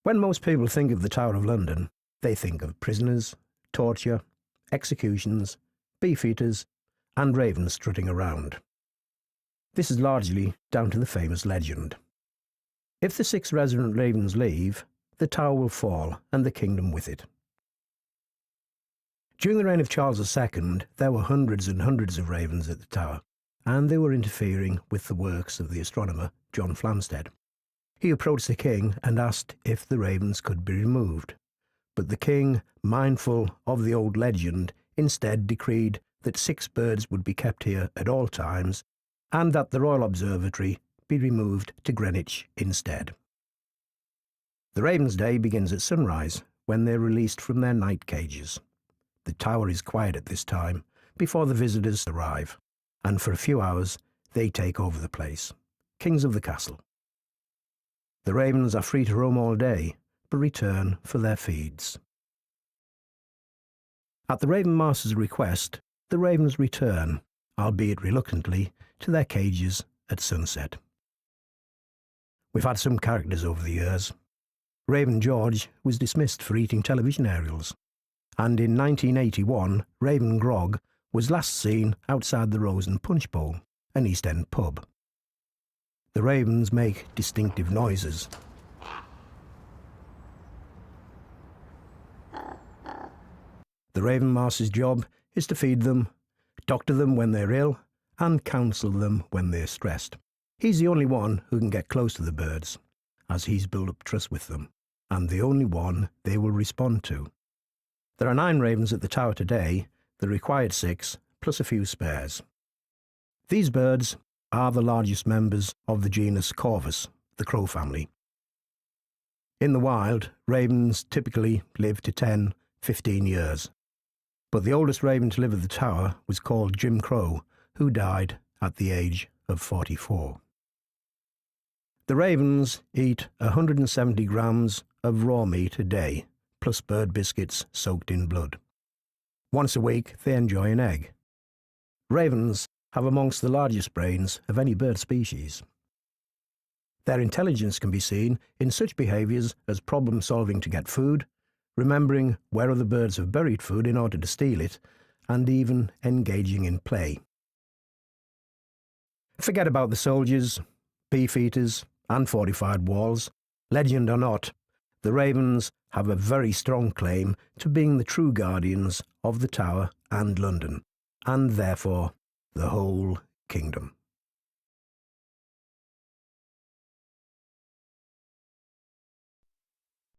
When most people think of the Tower of London, they think of prisoners, torture, executions, beefeaters, and ravens strutting around. This is largely down to the famous legend. If the 6 resident ravens leave, the tower will fall and the kingdom with it. During the reign of Charles II, there were hundreds and hundreds of ravens at the tower, and they were interfering with the works of the astronomer John Flamsteed. He approached the king and asked if the ravens could be removed, but the king, mindful of the old legend, instead decreed that 6 birds would be kept here at all times, and that the Royal Observatory be removed to Greenwich instead. The Ravens' Day begins at sunrise, when they are released from their night cages. The tower is quiet at this time, before the visitors arrive, and for a few hours they take over the place, kings of the castle. The ravens are free to roam all day, but return for their feeds. At the Raven Master's request, the ravens return, albeit reluctantly, to their cages at sunset. We've had some characters over the years. Raven George was dismissed for eating television aerials, and in 1981 Raven Grog was last seen outside the Rose and Punch Bowl, an East End pub. The ravens make distinctive noises. The Raven Master's job is to feed them, doctor them when they're ill, and counsel them when they're stressed. He's the only one who can get close to the birds, as he's built up trust with them, and the only one they will respond to. There are 9 ravens at the tower today, the required 6, plus a few spares. These birds are the largest members of the genus Corvus, the crow family. In the wild, ravens typically live to 10, 15 years. But the oldest raven to live at the tower was called Jim Crow, who died at the age of 44. The ravens eat 170 grams of raw meat a day, plus bird biscuits soaked in blood. Once a week, they enjoy an egg. Ravens have amongst the largest brains of any bird species. Their intelligence can be seen in such behaviours as problem-solving to get food, remembering where other birds have buried food in order to steal it, and even engaging in play. Forget about the soldiers, beefeaters, and fortified walls. Legend or not, the ravens have a very strong claim to being the true guardians of the tower and London, and therefore the whole kingdom.